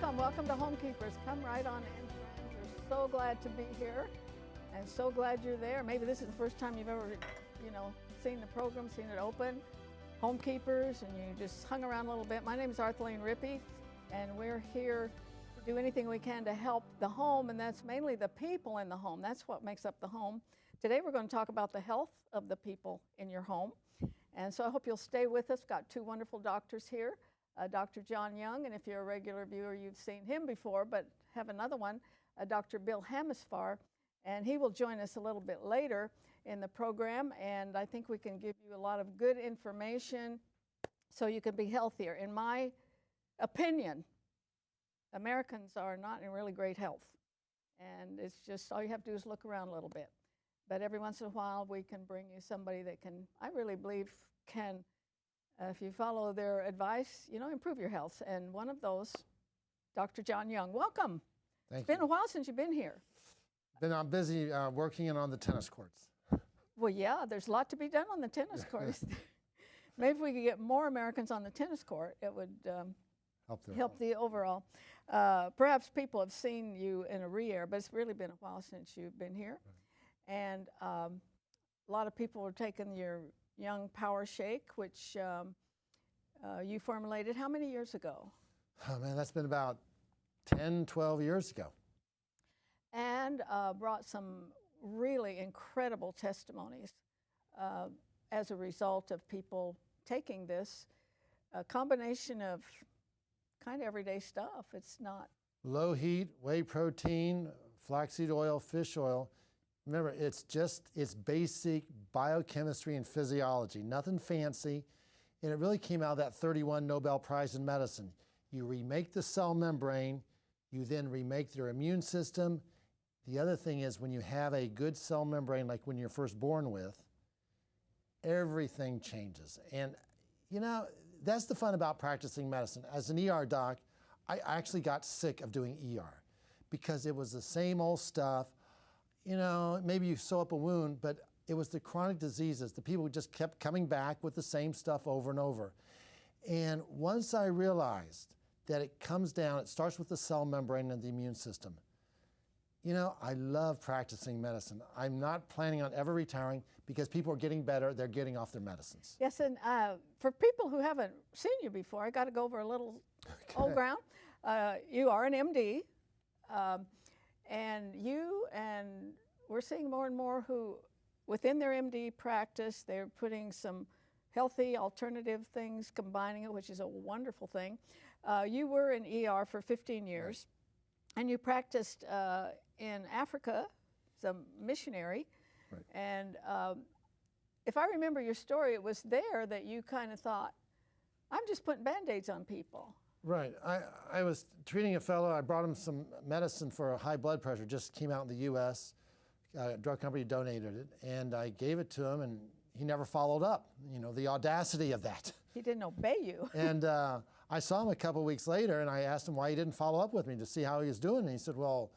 Welcome to Homekeepers. Come right on in, friends. We're so glad to be here and so glad you're there. Maybe this is the first time you've ever, seen the program, seen it open. Homekeepers, and you just hung around a little bit. My name is Arthelene Rippy, and we're here to do anything we can to help the home, and that's mainly the people in the home. That's what makes up the home. Today we're going to talk about the health of the people in your home, and so I hope you'll stay with us. Got two wonderful doctors here. Dr. John Young, and if you're a regular viewer, you've seen him before, but have another one, Dr. Bill Hammesfahr, and he will join us a little bit later in the program, and I think we can give you a lot of good information so you can be healthier. In my opinion, Americans are not in really great health, and it's just all you have to do is look around a little bit. But every once in a while, we can bring you somebody that can, I really believe, can if you follow their advice, improve your health. And one of those, Dr. John Young. Welcome. Thank you. It's been a while since you've been here. I'm busy working on the tennis courts. Well, yeah, there's a lot to be done on the tennis courts. Maybe if we could get more Americans on the tennis court, it would help the overall. Perhaps people have seen you in a re-air, but it's really been a while since you've been here. Right. And a lot of people are taking your Young Power Shake, which you formulated how many years ago? Oh man, that's been about 10, 12 years ago. And brought some really incredible testimonies as a result of people taking this. A combination of kind of everyday stuff. It's not low heat, whey protein, flaxseed oil, fish oil. Remember, it's basic biochemistry and physiology, nothing fancy, and it really came out of that 31 Nobel Prize in medicine. You remake the cell membrane, you then remake their immune system. The other thing is when you have a good cell membrane like when you're first born with, everything changes. And that's the fun about practicing medicine. As an ER doc, I actually got sick of doing ER because it was the same old stuff. Maybe you sew up a wound, but it was the chronic diseases, the people who just kept coming back with the same stuff over and over. And once I realized that it starts with the cell membrane and the immune system. I love practicing medicine. I'm not planning on ever retiring because people are getting better, they're getting off their medicines. Yes, and for people who haven't seen you before, I got to go over a little old ground. You are an MD. And we're seeing more and more who, within their MD practice, they're putting some healthy alternative things, combining it, which is a wonderful thing. You were in ER for 15 years, right. And you practiced in Africa as a missionary. Right. And if I remember your story, it was there that you kind of thought, I'm just putting Band-Aids on people. Right. I was treating a fellow. I brought him some medicine for a high blood pressure. Just came out in the U.S. A drug company donated it, and I gave it to him, and he never followed up. The audacity of that. He didn't obey you. And I saw him a couple weeks later, and I asked him why he didn't follow up with me to see how he was doing. And he said, "Well,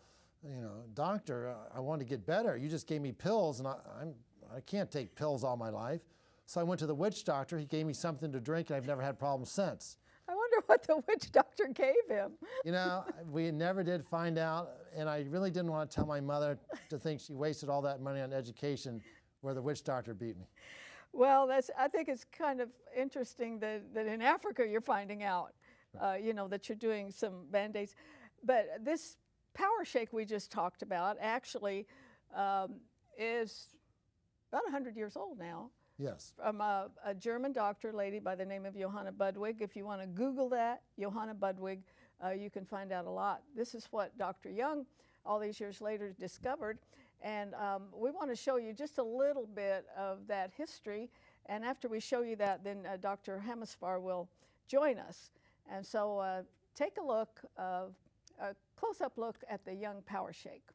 doctor, I want to get better. You just gave me pills, and I can't take pills all my life." So I went to the witch doctor. He gave me something to drink, and I've never had problems since. I wonder what the witch doctor gave him. We never did find out, and I really didn't want to tell my mother to think she wasted all that money on education where the witch doctor beat me. Well, I think it's kind of interesting that in Africa you're finding out, that you're doing some Band-Aids. But this Power Shake we just talked about actually is about 100 years old now. Yes. From a German doctor lady by the name of Johanna Budwig. If you want to Google that, Johanna Budwig, you can find out a lot. This is what Dr. Young, all these years later, discovered. And we want to show you just a little bit of that history. And after we show you that, then Dr. Hammesfahr will join us. And so take a look, a close-up look at the Young Power Shake.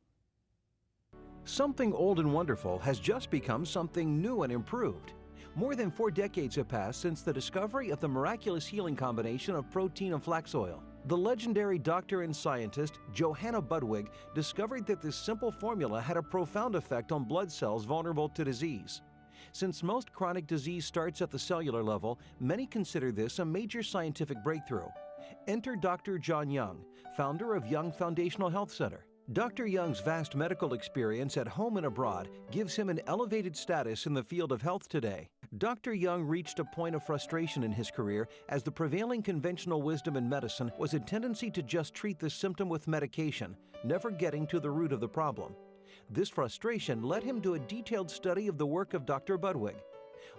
Something old and wonderful has just become something new and improved. More than 4 decades have passed since the discovery of the miraculous healing combination of protein and flax oil. The legendary doctor and scientist Johanna Budwig discovered that this simple formula had a profound effect on blood cells vulnerable to disease. Since most chronic disease starts at the cellular level, many consider this a major scientific breakthrough. Enter Dr. John Young, founder of Young Foundational Health Center. Dr. Young's vast medical experience at home and abroad gives him an elevated status in the field of health today. Dr. Young reached a point of frustration in his career as the prevailing conventional wisdom in medicine was a tendency to just treat the symptom with medication, never getting to the root of the problem. This frustration led him to a detailed study of the work of Dr. Budwig.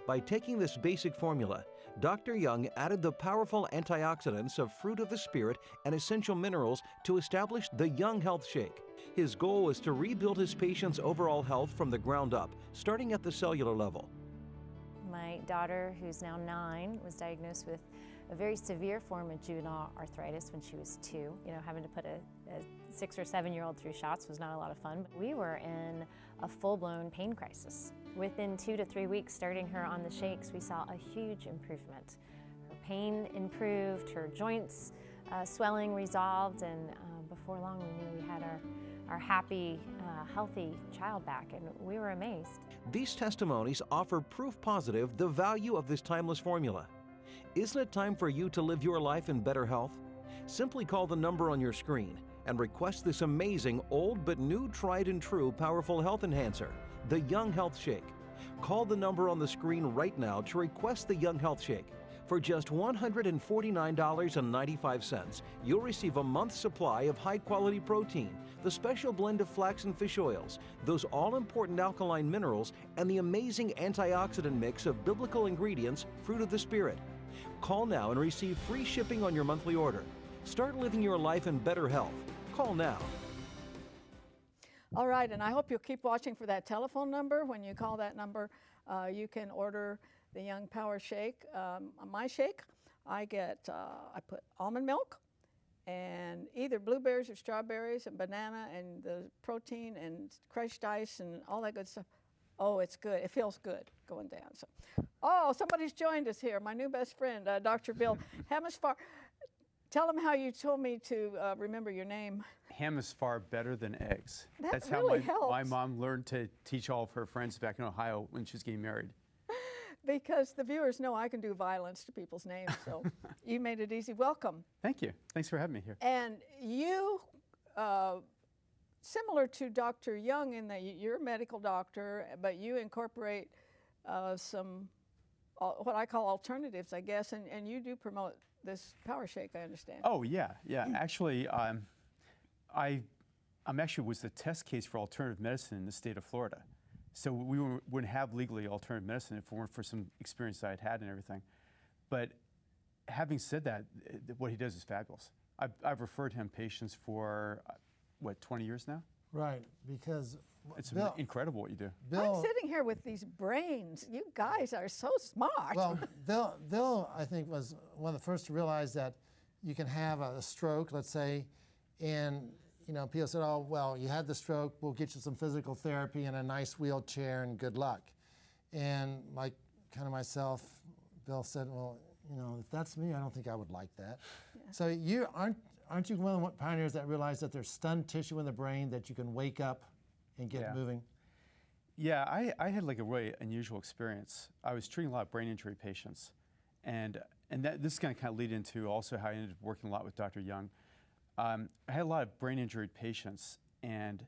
By taking this basic formula, Dr. Young added the powerful antioxidants of fruit of the spirit and essential minerals to establish the Young Health Shake. His goal was to rebuild his patient's overall health from the ground up, starting at the cellular level. My daughter, who's now 9, was diagnosed with a very severe form of juvenile arthritis when she was 2. You know, having to put a 6 or 7-year-old through shots was not a lot of fun. We were in a full-blown pain crisis. Within 2 to 3 weeks starting her on the shakes, we saw a huge improvement. Her pain improved, her joints swelling resolved, and before long we knew we had our happy, healthy child back, and we were amazed. These testimonies offer proof positive the value of this timeless formula. Isn't it time for you to live your life in better health? Simply call the number on your screen and request this amazing, old but new, tried and true powerful health enhancer, the Young Health Shake. Call the number on the screen right now to request the Young Health Shake. For just $149.95, you'll receive a month's supply of high-quality protein, the special blend of flax and fish oils, those all-important alkaline minerals, and the amazing antioxidant mix of biblical ingredients, fruit of the spirit. Call now and receive free shipping on your monthly order. Start living your life in better health. Call now. All right, and I hope you'll keep watching for that telephone number. When you call that number, you can order the Young Power Shake. On my shake, I put almond milk and either blueberries or strawberries and banana and the protein and crushed ice and all that good stuff. Oh, it's good. It feels good going down. So, oh, somebody's joined us here. My new best friend, Dr. Bill Hammesfahr. Tell them how you told me to remember your name. Hammesfahr, better than eggs. That's how really helps. my mom learned to teach all of her friends back in Ohio when she was getting married. Because the viewers know I can do violence to people's names, so you made it easy. Welcome. Thank you. Thanks for having me here. And you, similar to Dr. Young in that you're a medical doctor, but you incorporate some, what I call alternatives, I guess, and you do promote this Power Shake, I understand. Oh, yeah. Actually, I was the test case for alternative medicine in the state of Florida. So we wouldn't have legally alternative medicine if it weren't for some experience I had had and everything. But having said that, what he does is fabulous. I've referred him patients for, 20 years now? Right, because It's Bill, incredible what you do. Bill, I'm sitting here with these brains. You guys are so smart. well, Bill, I think, was one of the first to realize that you can have a stroke, let's say, and people said, oh, well, you had the stroke, we'll get you some physical therapy and a nice wheelchair and good luck. And myself, Bill said, well, if that's me, I don't think I would like that. Yeah. So aren't you one of the pioneers that realized that there's stunned tissue in the brain that you can wake up and get moving? Yeah, I had like a really unusual experience. I was treating a lot of brain injury patients. And this is going to kind of lead into also how I ended up working a lot with Dr. Young. I had a lot of brain injured patients, and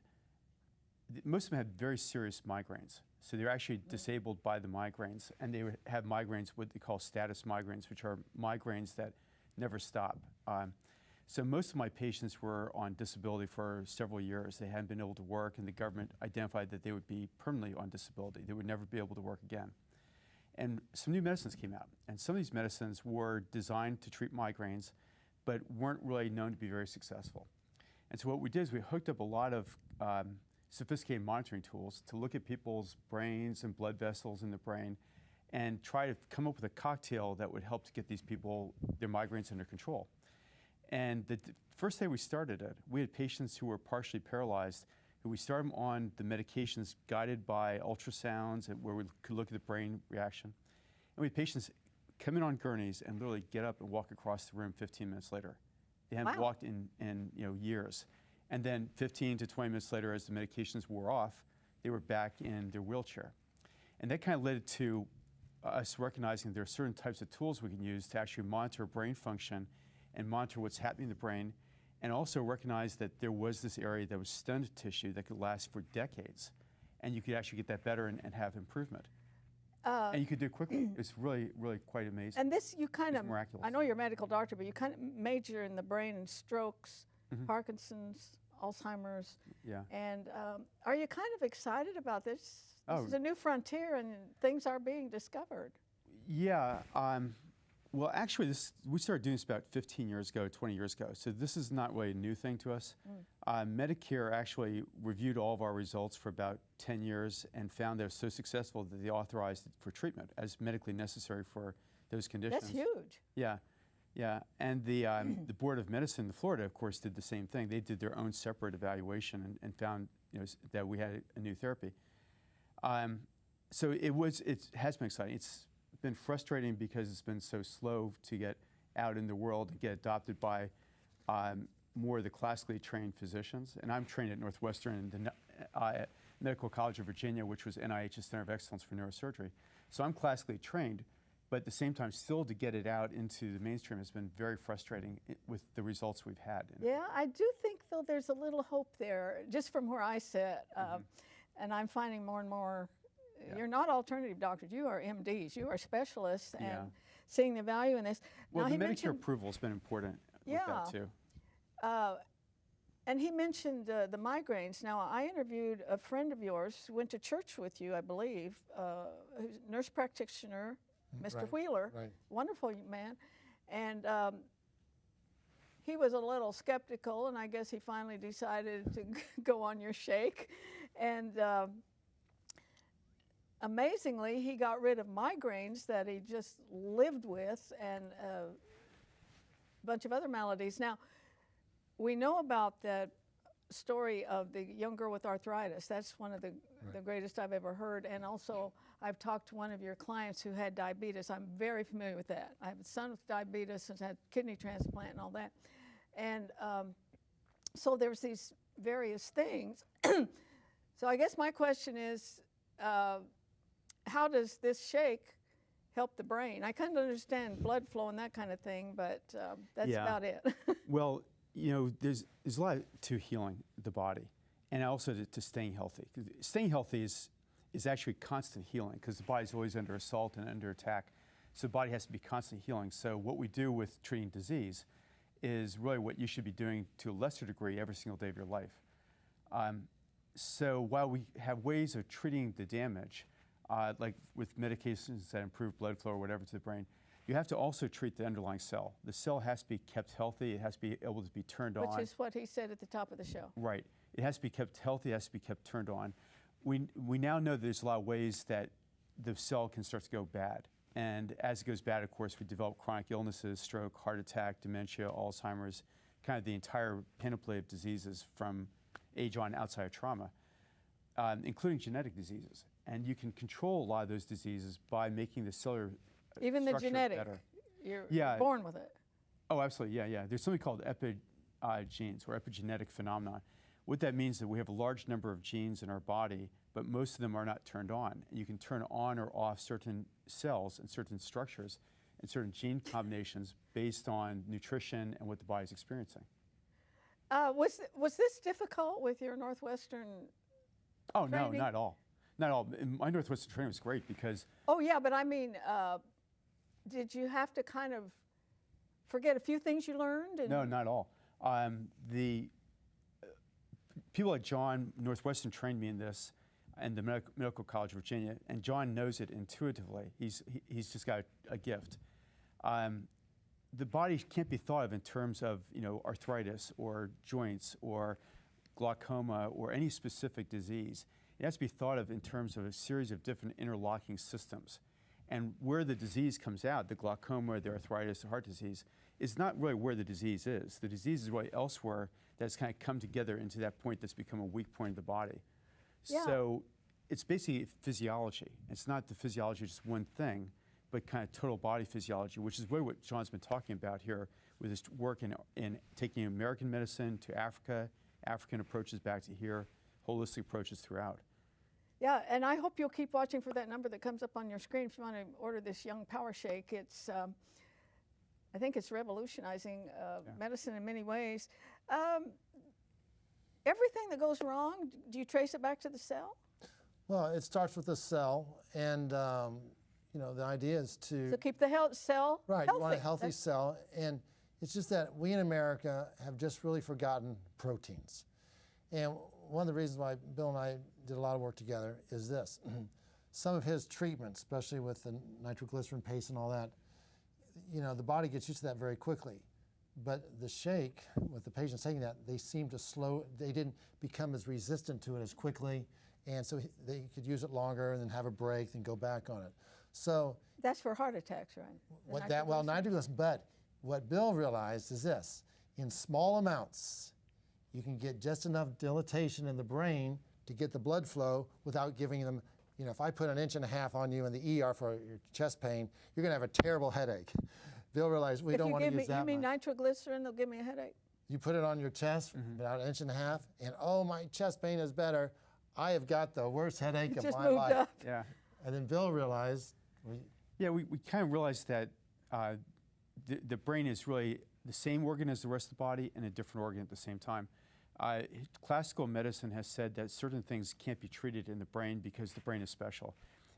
most of them had very serious migraines. So they were actually disabled by the migraines, and they would have migraines, what they call status migraines, which are migraines that never stop. So most of my patients were on disability for several years. They hadn't been able to work, and the government identified that they would be permanently on disability. They would never be able to work again. And some new medicines came out, and some of these medicines were designed to treat migraines, but weren't really known to be very successful. And so what we did is we hooked up a lot of sophisticated monitoring tools to look at people's brains and blood vessels in the brain and try to come up with a cocktail that would help to get these people, their migraines under control. And the first day we started it, we had patients who were partially paralyzed, who we started them on the medications guided by ultrasounds where we could look at the brain reaction. And we had patients come in on gurneys and literally get up and walk across the room 15 minutes later. They hadn't walked in years. And then 15 to 20 minutes later, as the medications wore off, they were back in their wheelchair. And that kind of led to us recognizing there are certain types of tools we can use to actually monitor brain function and monitor what's happening in the brain, and also recognize that there was this area that was stunted tissue that could last for decades, and you could actually get that better and have improvement. And you could do it quickly. It's really, really quite amazing. And this, you kind of, miraculous. I know you're a medical doctor, but you kind of major in the brain and strokes, Parkinson's, Alzheimer's. Yeah. And are you kind of excited about this? This Oh. is a new frontier and things are being discovered. Yeah. Well, actually, we started doing this about 15 years ago, 20 years ago. So this is not really a new thing to us. Medicare actually reviewed all of our results for about 10 years and found they were so successful that they authorized it for treatment as medically necessary for those conditions. That's huge. Yeah. Yeah. And the Board of Medicine in Florida, of course, did the same thing. They did their own separate evaluation and found that we had a new therapy. So it has been exciting. It's been frustrating because it's been so slow to get out in the world and get adopted by more of the classically trained physicians. And I'm trained at Northwestern and the Medical College of Virginia, which was NIH's Center of Excellence for Neurosurgery. So I'm classically trained, but at the same time, still to get it out into the mainstream has been very frustrating with the results we've had. Yeah, I do think, though, there's a little hope there, just from where I sit. And I'm finding more and more, you're not alternative doctors, you are MDs, you are specialists, and seeing the value in this. Well, now, the Medicare approval has been important with that, too. And he mentioned the migraines. Now, I interviewed a friend of yours who went to church with you, I believe, who's a nurse practitioner, Mr. Wheeler, wonderful man. And he was a little skeptical, and I guess he finally decided to go on your shake. And amazingly, he got rid of migraines that he just lived with and a bunch of other maladies. Now, we know about that story of the young girl with arthritis. That's one of the greatest I've ever heard. And also, I've talked to one of your clients who had diabetes. I'm very familiar with that. I have a son with diabetes who's had kidney transplant and all that. And so there's these various things. So I guess my question is, how does this shake help the brain? I kind of understand blood flow and that kind of thing, but that's about it. Well, there's a lot to healing the body, and also to staying healthy. Staying healthy is actually constant healing because the body's always under assault and under attack. So the body has to be constantly healing. So what we do with treating disease is really what you should be doing to a lesser degree every single day of your life. So while we have ways of treating the damage, like with medications that improve blood flow or whatever to the brain, you have to also treat the underlying cell. The cell has to be kept healthy. It has to be able to be turned on. Which is what he said at the top of the show. Right. It has to be kept healthy. It has to be kept turned on. We now know there's a lot of ways that the cell can start to go bad. And as it goes bad, of course, we develop chronic illnesses, stroke, heart attack, dementia, Alzheimer's, kind of the entire panoply of diseases from age on outside of trauma, including genetic diseases. And you can control a lot of those diseases by making the cellular even the genetic, better. You're born with it. Oh, absolutely, yeah. There's something called epigenes or epigenetic phenomenon. What that means is that we have a large number of genes in our body, but most of them are not turned on. You can turn on or off certain cells and certain structures and certain gene combinations based on nutrition and what the body's experiencing. Was this difficult with your Northwestern training? No, not at all. Not at all. My Northwestern training was great because... Oh, yeah, but I mean, did you have to kind of forget a few things you learned? No, not at all. The people like John, Northwestern trained me in this, and the Medical College of Virginia, and John knows it intuitively. He's just got a gift. The body can't be thought of in terms of arthritis or joints or glaucoma or any specific disease. It has to be thought of in terms of a series of different interlocking systems. And where the disease comes out, the glaucoma, the arthritis, the heart disease, is not really where the disease is. The disease is really elsewhere that's kind of come together into that point that's become a weak point of the body. Yeah. So it's basically physiology. It's not the physiology of just one thing, but kind of total body physiology, which is really what John's been talking about here with his work in taking American medicine to Africa, African approaches back to here, holistic approaches throughout. Yeah, and I hope you'll keep watching for that number that comes up on your screen if you want to order this Young Power Shake. It's I think it's revolutionizing medicine in many ways. Everything that goes wrong, do you trace it back to the cell? Well, it starts with the cell, and you know, the idea is to keep the cell right. healthy. You want a healthy cell, and it's just that we in America have just really forgotten proteins. And one of the reasons why Bill and I did a lot of work together is this: some of his treatments, especially with the nitroglycerin paste and all that, you know, the body gets used to that very quickly. But the shake, with the patients taking that, they seem to slow, they didn't become as resistant to it as quickly, and so they could use it longer and then have a break and go back on it. So that's for heart attacks, right? Well, nitroglycerin, but what Bill realized is this: in small amounts, you can get just enough dilatation in the brain to get the blood flow without giving them, you know, if I put 1.5 inches on you in the ER for your chest pain, you're gonna have a terrible headache. Bill realized we don't want to use that much. You mean nitroglycerin, they'll give me a headache? You put it on your chest about 1.5 inches, and oh, my chest pain is better. I have got the worst headache of my life. Up. Yeah. And then Bill realized. We kind of realized that the brain is really the same organ as the rest of the body and a different organ at the same time. Classical medicine has said that certain things can't be treated in the brain because the brain is special.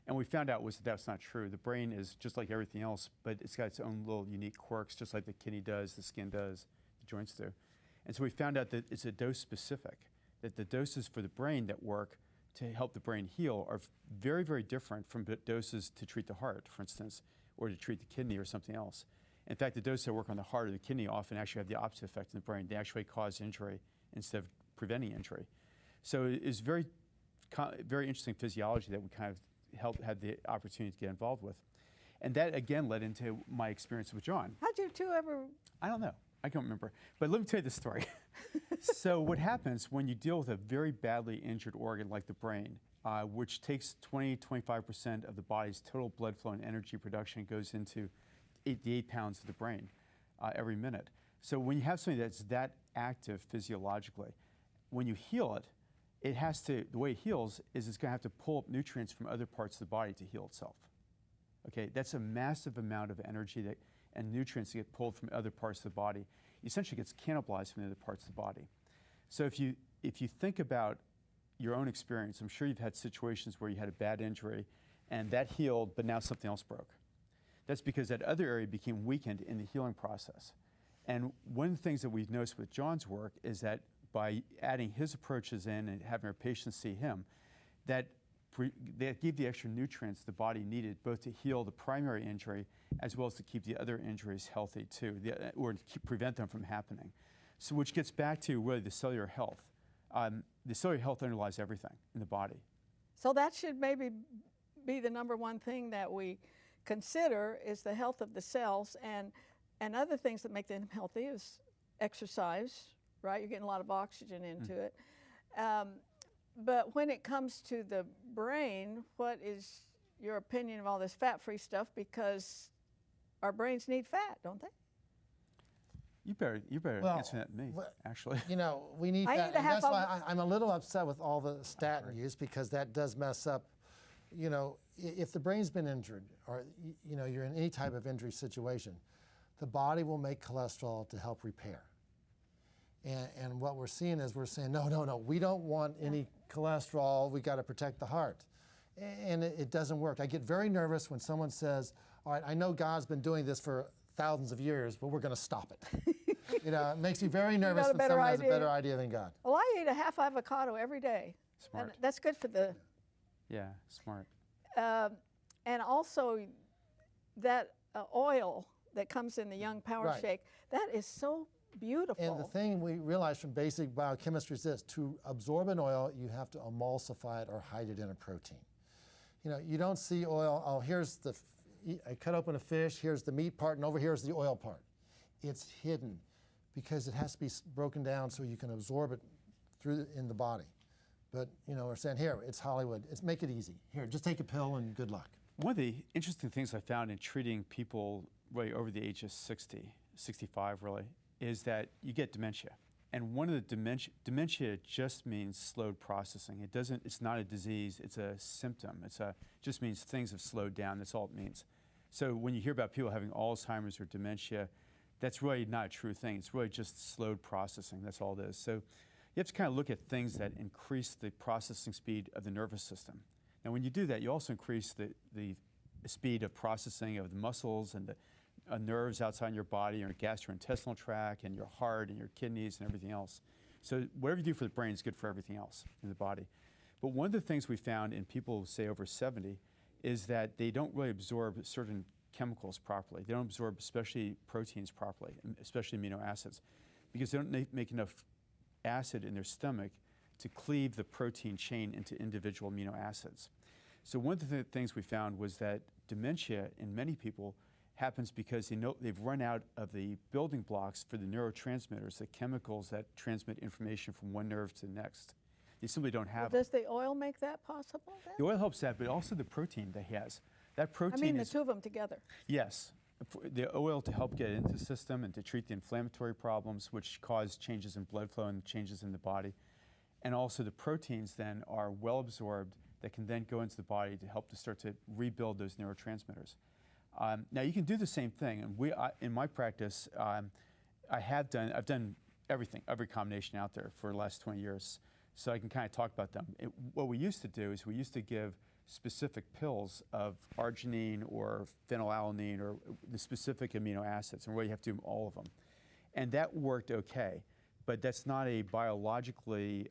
And we found out was that that's not true. The brain is just like everything else, but it's got its own little unique quirks, just like the kidney does, the skin does, the joints do. And so we found out that it's a dose specific, that the doses for the brain that work to help the brain heal are very, very different from doses to treat the heart, for instance, or to treat the kidney or something else. In fact, the doses that work on the heart or the kidney often actually have the opposite effect in the brain. They actually cause injury instead of preventing injury. So it's very, very interesting physiology that we kind of had the opportunity to get involved with. And that again led into my experience with John. How'd you two ever? I don't know. I can't remember. But let me tell you the story. So what happens when you deal with a very badly injured organ like the brain, which takes 20–25% of the body's total blood flow and energy production, goes into the 8 pounds of the brain every minute. So when you have something that's that active physiologically, when you heal it, it has to, the way it heals is it's going to have to pull up nutrients from other parts of the body to heal itself. Okay, that's a massive amount of energy and nutrients that get pulled from other parts of the body. It essentially gets cannibalized from the other parts of the body. So if you think about your own experience, I'm sure you've had situations where you had a bad injury and that healed, but now something else broke. That's because that other area became weakened in the healing process. And one of the things that we've noticed with John's work is that by adding his approaches in and having our patients see him, that give the extra nutrients the body needed both to heal the primary injury as well as to keep the other injuries healthy too, or to prevent them from happening. So which gets back to really the cellular health. The cellular health underlies everything in the body. So that should maybe be the #1 thing that we consider is the health of the cells, and other things that make them healthy is exercise, right? You're getting a lot of oxygen into it. But when it comes to the brain, what is your opinion of all this fat-free stuff? Because our brains need fat, don't they? You better answer that than me, actually. You know, we need fat, and that's why I'm a little upset with all the statin use, because that does mess up. You know, if the brain's been injured, or you know, you're in any type of injury situation, the body will make cholesterol to help repair. And what we're seeing is we're saying, no, we don't want any cholesterol. We got to protect the heart. And it doesn't work. I get very nervous when someone says, all right, I know God's been doing this for thousands of years, but we're going to stop it. You know, it makes me very nervous when someone has a better idea than God. Well, I eat a half avocado every day. Smart. And that's good for the... Yeah, smart. And also that oil that comes in the Young Power Shake, that is so beautiful. And the thing we realize from basic biochemistry is this: to absorb an oil, you have to emulsify it or hide it in a protein. You know, you don't see oil, oh, here's the, I cut open a fish, here's the meat part, and over here's the oil part. It's hidden because it has to be broken down so you can absorb it in the body. But, you know, we're saying, here, it's Hollywood. Make it easy. Here, just take a pill and good luck. One of the interesting things I found in treating people really over the age of 60, 65 really, is that you get dementia. And one of the dementia just means slowed processing. It's not a disease, it's a symptom. Just means things have slowed down, that's all it means. So when you hear about people having Alzheimer's or dementia, that's really not a true thing. It's really just slowed processing. That's all it is. So you have to kind of look at things that increase the processing speed of the nervous system. Now, when you do that, you also increase the speed of processing of the muscles and the nerves outside your body, your gastrointestinal tract, and your heart, and your kidneys, and everything else. So whatever you do for the brain is good for everything else in the body. But one of the things we found in people, say, over 70, is that they don't really absorb certain chemicals properly. They don't absorb especially proteins properly, especially amino acids, because they don't make enough acid in their stomach to cleave the protein chain into individual amino acids. So one of the things we found was that dementia in many people happens because they've run out of the building blocks for the neurotransmitters, the chemicals that transmit information from one nerve to the next. They simply don't have Does the oil make that possible then? The oil helps that, but also the protein that he has. That protein I mean, the two of them together. Yes. The oil to help get it into the system and to treat the inflammatory problems which cause changes in blood flow and changes in the body. And also the proteins then are well absorbed that can then go into the body to help to start to rebuild those neurotransmitters. Now you can do the same thing, and in my practice, I've done everything, every combination out there for the last 20 years, so I can kind of talk about them. What we used to do is we used to give specific pills of arginine or phenylalanine or the specific amino acids, and where you have to do all of them, and that worked okay, but that's not a biologically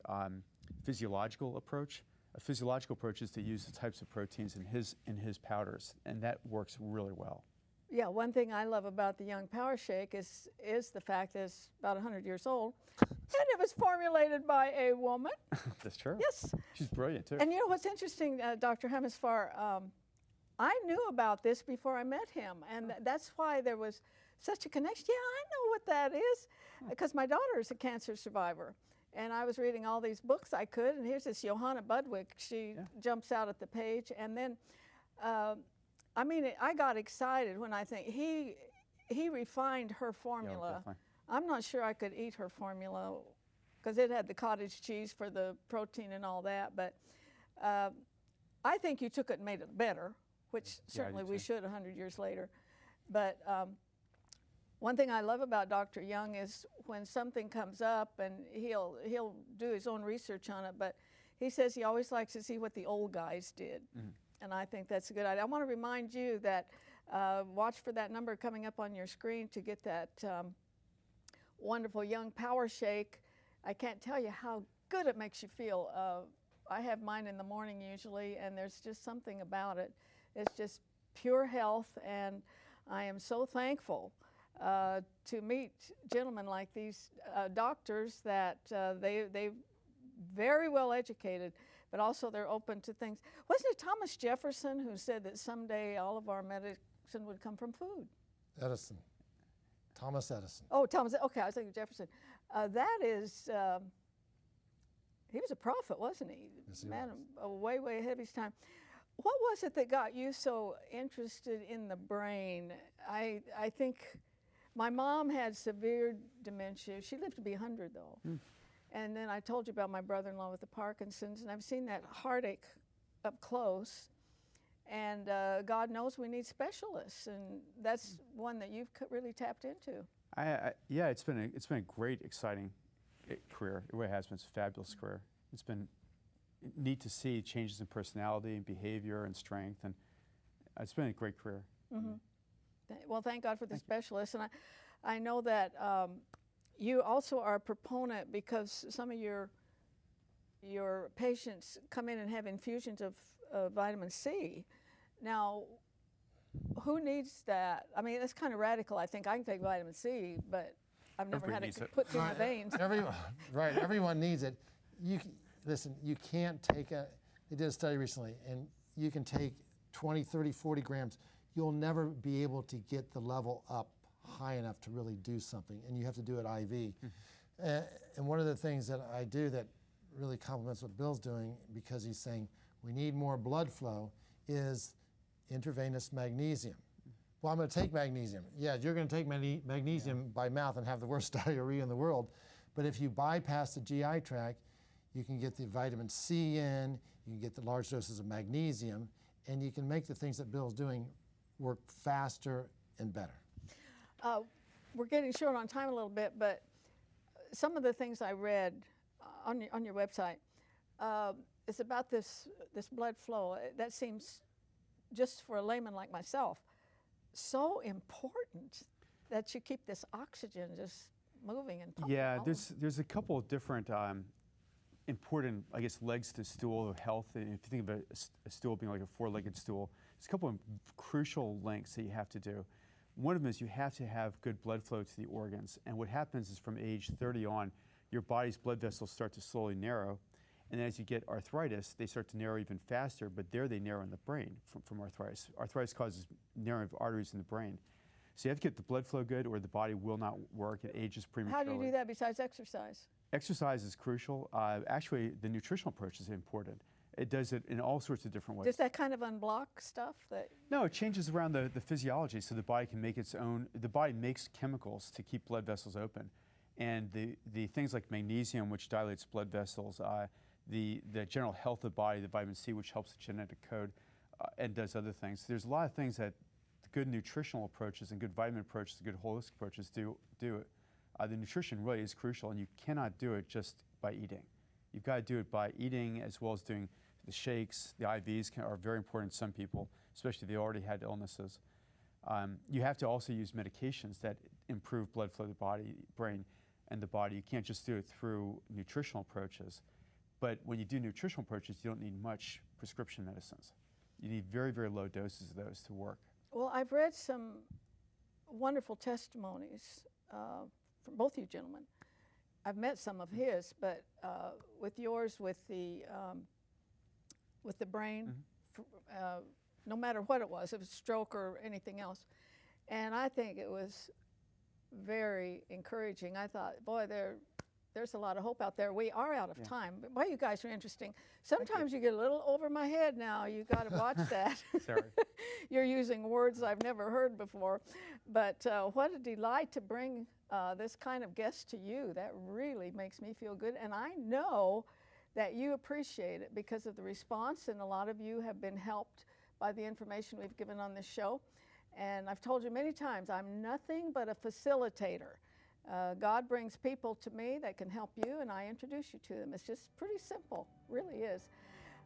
physiological approach. A physiological approach is to use the types of proteins in his powders, and that works really well. Yeah, one thing I love about the Young Power Shake is the fact that it's about 100 years old, and it was formulated by a woman. That's true. Yes. She's brilliant, too. And you know what's interesting, Dr. Hammesfahr, I knew about this before I met him, and that's why there was such a connection. Yeah, I know what that is, because my daughter is a cancer survivor. And I was reading all these books I could, and here's this Johanna Budwig. She jumps out at the page, and then, I mean, I got excited when I think he refined her formula. Yeah, I'm not sure I could eat her formula because it had the cottage cheese for the protein and all that, but I think you took it and made it better, which certainly we should 100 years later. But one thing I love about Dr. Young is when something comes up, and he'll do his own research on it, but he says he always likes to see what the old guys did. Mm-hmm. And I think that's a good idea. I want to remind you that watch for that number coming up on your screen to get that wonderful Young Power Shake. I can't tell you how good it makes you feel. I have mine in the morning usually, and there's just something about it. It's just pure health, and I am so thankful to meet gentlemen like these doctors that they very well educated, but also they're open to things. Wasn't it Thomas Jefferson who said that someday all of our medicine would come from food? Edison. Thomas Edison. Oh, Thomas, okay, I was thinking Jefferson. That is, he was a prophet, wasn't he? Yes, he Man, was. way, way ahead of his time. What was it that got you so interested in the brain? I think my mom had severe dementia. She lived to be 100, though. Mm. And then I told you about my brother-in-law with the Parkinson's, and I've seen that heartache up close. And God knows we need specialists, and that's one that you've really tapped into. Yeah, it's been a great, exciting career. It really has been. It's a fabulous career. It's been neat to see changes in personality and behavior and strength, and it's been a great career. Mm-hmm. Well, thank God for the specialists, and I know that you also are a proponent because some of your patients come in and have infusions of vitamin C. Now, who needs that? I mean, that's kind of radical. I think I can take vitamin C, but I've never had it put through my veins. Everyone needs it. Listen, you can't take they did a study recently, and you can take 20, 30, 40 grams. You'll never be able to get the level up high enough to really do something, and you have to do it IV. Mm-hmm. And one of the things that I do that really complements what Bill's doing, because he's saying we need more blood flow, is intravenous magnesium. Well, I'm going to take magnesium. Yeah, you're going to take magnesium by mouth and have the worst diarrhea in the world. But if you bypass the GI tract, you can get the vitamin C in, you can get the large doses of magnesium, and you can make the things that Bill's doing work faster and better. We're getting short on time a little bit, but some of the things I read on your website is about this blood flow. That seems, just for a layman like myself, so important that you keep this oxygen just moving and pumping. Yeah, there's a couple of different important, I guess, legs to stool of health. And if you think of a stool being like a four-legged stool, there's a couple of crucial links that you have to do. One of them is you have to have good blood flow to the organs. And what happens is from age 30 on, your body's blood vessels start to slowly narrow. And as you get arthritis, they start to narrow even faster, but there they narrow in the brain from arthritis. Arthritis causes narrowing of arteries in the brain. So you have to get the blood flow good or the body will not work. It ages prematurely. How do you do that besides exercise? Exercise is crucial. Actually, the nutritional approach is important. It does it in all sorts of different ways. Does that kind of unblock stuff? No, it changes around the physiology so the body can make its own. The body makes chemicals to keep blood vessels open. And the things like magnesium, which dilates blood vessels, the general health of the body, the vitamin C, which helps the genetic code, and does other things. There's a lot of things that good nutritional approaches and good vitamin approaches, good holistic approaches do it. The nutrition really is crucial, and you cannot do it just by eating. You've got to do it by eating as well as doing the shakes. The IVs are very important to some people, especially if they already had illnesses. You have to also use medications that improve blood flow to the body, brain, and the body. You can't just do it through nutritional approaches. But when you do nutritional approaches, you don't need much prescription medicines. You need very, very low doses of those to work. Well, I've read some wonderful testimonies from both you gentlemen. I've met some of his, but with yours, with the brain, no matter what it was stroke or anything else, and I think it was very encouraging. I thought, boy, there's a lot of hope out there. We are out of time, but boy, you guys are interesting. Sometimes you get a little over my head now. You got to watch that. Sorry. You're using words I've never heard before, but what a delight to bring this kind of guest to you. That really makes me feel good, and I know that you appreciate it because of the response, and a lot of you have been helped by the information we've given on this show. And I've told you many times, I'm nothing but a facilitator. God brings people to me that can help you, and I introduce you to them. It's just pretty simple, really is.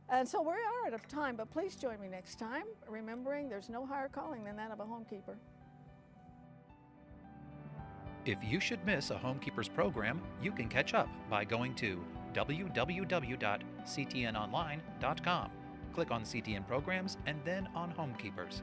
And so we are out of time, but please join me next time, remembering there's no higher calling than that of a homekeeper. If you should miss a Homekeepers program, you can catch up by going to www.ctnonline.com. Click on CTN Programs and then on Homekeepers.